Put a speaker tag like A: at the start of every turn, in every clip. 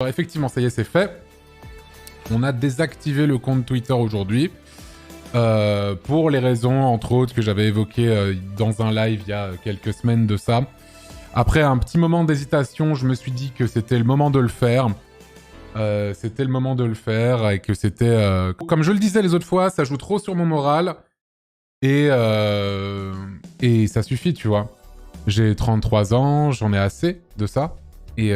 A: Alors, effectivement, ça y est, c'est fait. On a désactivé le compte Twitter aujourd'hui. Pour les raisons, entre autres, que j'avais évoquées dans un live il y a quelques semaines de ça. Après un petit moment d'hésitation, je me suis dit que c'était le moment de le faire. C'était le moment de le faire et que c'était... Comme je le disais les autres fois, ça joue trop sur mon moral. Et ça suffit, tu vois. J'ai 33 ans, j'en ai assez de ça. Et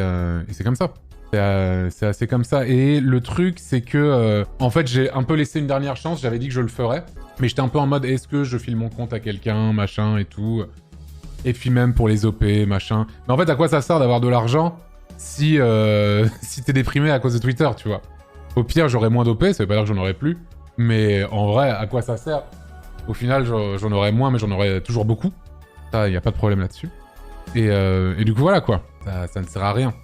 A: c'est comme ça. C'est assez comme ça. Et le truc, c'est que... en fait, j'ai un peu laissé une dernière chance. J'avais dit que je le ferais. Mais j'étais un peu en mode, est-ce que je file mon compte à quelqu'un, machin et tout. Et puis même pour les OP, machin. Mais en fait, à quoi ça sert d'avoir de l'argent si t'es déprimé à cause de Twitter, tu vois. Au pire, j'aurais moins d'OP, ça veut pas dire que j'en aurais plus. Mais en vrai, à quoi ça sert? Au final, j'en aurais moins, mais j'en aurais toujours beaucoup. Ça, y a pas de problème là-dessus. Et du coup, voilà, quoi. Ça ne sert à rien.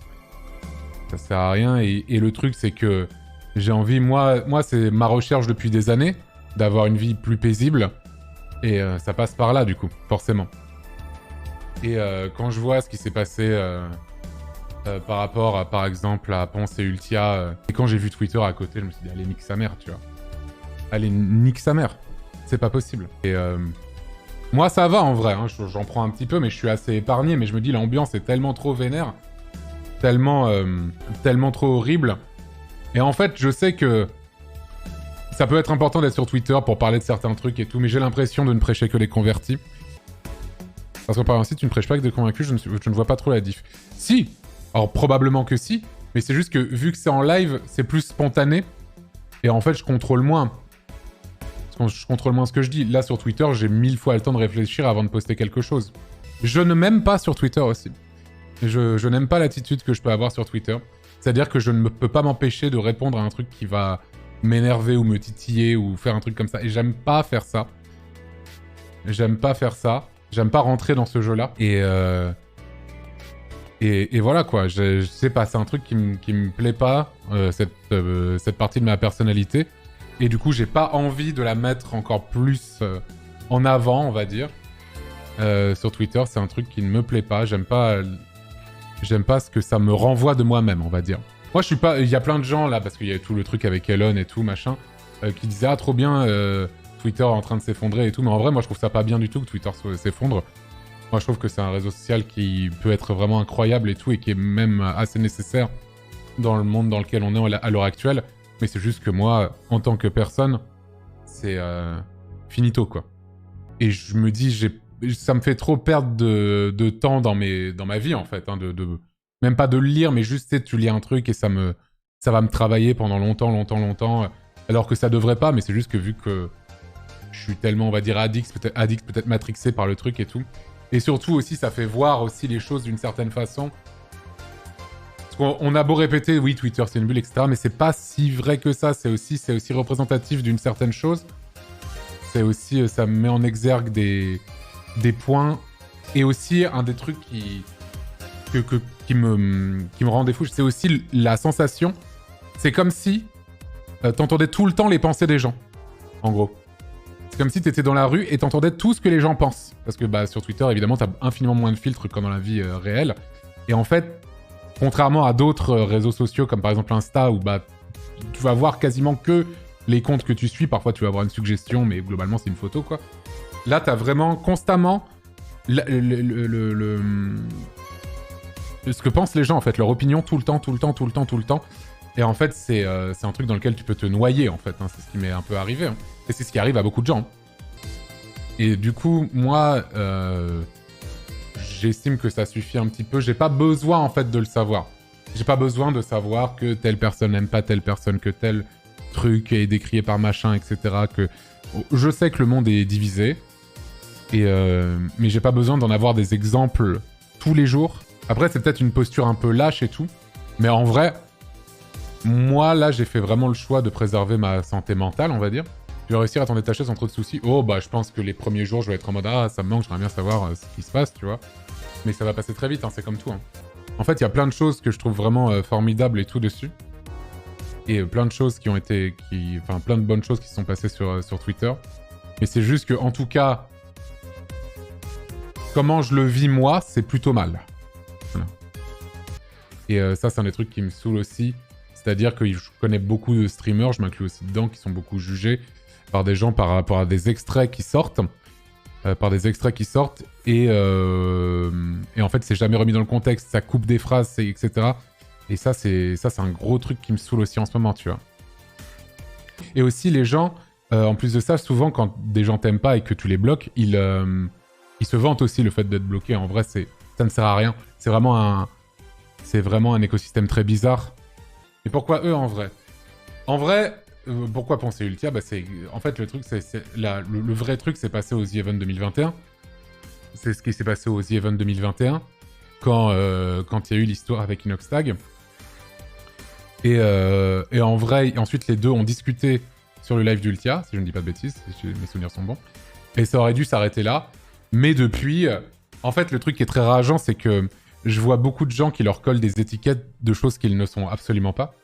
A: Ça sert à rien. Et le truc, c'est que j'ai envie... Moi, c'est ma recherche depuis des années, d'avoir une vie plus paisible. Et ça passe par là, du coup, forcément. Et quand je vois ce qui s'est passé par rapport, par exemple, à Ponce et Ultia, et quand j'ai vu Twitter à côté, je me suis dit, allez, nique sa mère, tu vois. Allez, nique sa mère. C'est pas possible. Et moi, ça va, en vrai. Hein, j'en prends un petit peu, mais je suis assez épargné. Mais je me dis, l'ambiance est tellement trop vénère. Tellement trop horrible. Et en fait, je sais que ça peut être important d'être sur Twitter pour parler de certains trucs et tout, mais j'ai l'impression de ne prêcher que les convertis. Parce que par exemple, si tu ne prêches pas que des convaincus, je ne vois pas trop la diff. Si. Alors probablement que si, mais c'est juste que vu que c'est en live, c'est plus spontané. Et en fait, je contrôle moins. Je contrôle moins ce que je dis. Là, sur Twitter, j'ai 1000 fois le temps de réfléchir avant de poster quelque chose. Je ne m'aime pas sur Twitter aussi. Je n'aime pas l'attitude que je peux avoir sur Twitter. C'est-à-dire que je ne peux pas m'empêcher de répondre à un truc qui va m'énerver ou me titiller ou faire un truc comme ça. Et j'aime pas faire ça. J'aime pas faire ça. J'aime pas rentrer dans ce jeu-là. Et voilà, quoi. Je sais pas, c'est un truc qui me plaît pas, cette partie de ma personnalité. Et du coup, j'ai pas envie de la mettre encore plus en avant, on va dire. Sur Twitter, c'est un truc qui ne me plaît pas. J'aime pas ce que ça me renvoie de moi-même, on va dire. Moi, je suis pas... Il y a plein de gens, là, parce qu'il y a tout le truc avec Elon et tout, machin, qui disaient « Ah, trop bien, Twitter est en train de s'effondrer et tout. » Mais en vrai, moi, je trouve ça pas bien du tout que Twitter s'effondre. Moi, je trouve que c'est un réseau social qui peut être vraiment incroyable et tout, et qui est même assez nécessaire dans le monde dans lequel on est à l'heure actuelle. Mais c'est juste que moi, en tant que personne, c'est finito, quoi. Et je me dis, ça me fait trop perdre de temps dans ma vie, en fait. Hein, même pas de le lire, mais juste, tu lis un truc et ça va me travailler pendant longtemps. Alors que ça devrait pas, mais c'est juste que vu que je suis tellement, on va dire, addict, peut-être matrixé par le truc et tout. Et surtout aussi, ça fait voir aussi les choses d'une certaine façon. Parce qu'on a beau répéter, oui, Twitter c'est une bulle, etc. Mais c'est pas si vrai que ça. C'est aussi représentatif d'une certaine chose. C'est aussi, ça met en exergue des points. Et aussi, un des trucs qui me rendait fou, c'est aussi la sensation. C'est comme si t'entendais tout le temps les pensées des gens, en gros. C'est comme si t'étais dans la rue et t'entendais tout ce que les gens pensent. Parce que bah, sur Twitter, évidemment, t'as infiniment moins de filtres comme dans la vie réelle. Et en fait, contrairement à d'autres réseaux sociaux, comme par exemple Insta, où bah, tu vas voir quasiment que les comptes que tu suis. Parfois, tu vas avoir une suggestion, mais globalement, c'est une photo, quoi. Là, t'as vraiment constamment ce que pensent les gens, en fait. Leur opinion tout le temps. Et en fait, c'est un truc dans lequel tu peux te noyer, en fait. Hein. C'est ce qui m'est un peu arrivé. Hein. Et c'est ce qui arrive à beaucoup de gens. Et du coup, moi, j'estime que ça suffit un petit peu. J'ai pas besoin, en fait, de le savoir. J'ai pas besoin de savoir que telle personne n'aime pas telle personne, que tel truc est décrié par machin, etc. Que... Je sais que le monde est divisé. Mais j'ai pas besoin d'en avoir des exemples tous les jours. Après, c'est peut-être une posture un peu lâche et tout. Mais en vrai, moi, là, j'ai fait vraiment le choix de préserver ma santé mentale, on va dire. Je vais réussir à t'en détacher sans trop de soucis. Oh, bah, je pense que les premiers jours, je vais être en mode « Ah, ça me manque, j'aimerais bien savoir ce qui se passe, tu vois. » Mais ça va passer très vite, hein, c'est comme tout. Hein. En fait, il y a plein de choses que je trouve vraiment formidables et tout dessus. Et plein de choses qui ont été... Enfin, plein de bonnes choses qui se sont passées sur Twitter. Mais c'est juste que, en tout cas, comment je le vis, moi, c'est plutôt mal. Voilà. Et ça, c'est un des trucs qui me saoule aussi. C'est-à-dire que je connais beaucoup de streamers, je m'inclus aussi dedans, qui sont beaucoup jugés par des gens par rapport à des extraits qui sortent. Et en fait, c'est jamais remis dans le contexte, ça coupe des phrases, etc. Et ça, c'est un gros truc qui me saoule aussi en ce moment, tu vois. Et aussi, les gens, en plus de ça, souvent, quand des gens t'aiment pas et que tu les bloques, ils se vantent aussi le fait d'être bloqué. En vrai, ça ne sert à rien. C'est vraiment un écosystème très bizarre. Et pourquoi eux, en vrai? En vrai, pourquoi penser Ultia? En fait, le truc, le vrai truc, c'est passé aux The Event 2021. C'est ce qui s'est passé aux The Event 2021, quand il y a eu l'histoire avec Inoxtag. Et en vrai, ensuite, les deux ont discuté sur le live d'Ultia, si je ne dis pas de bêtises, si mes souvenirs sont bons. Et ça aurait dû s'arrêter là. Mais depuis... en fait, le truc qui est très rageant, c'est que je vois beaucoup de gens qui leur collent des étiquettes de choses qu'ils ne sont absolument pas.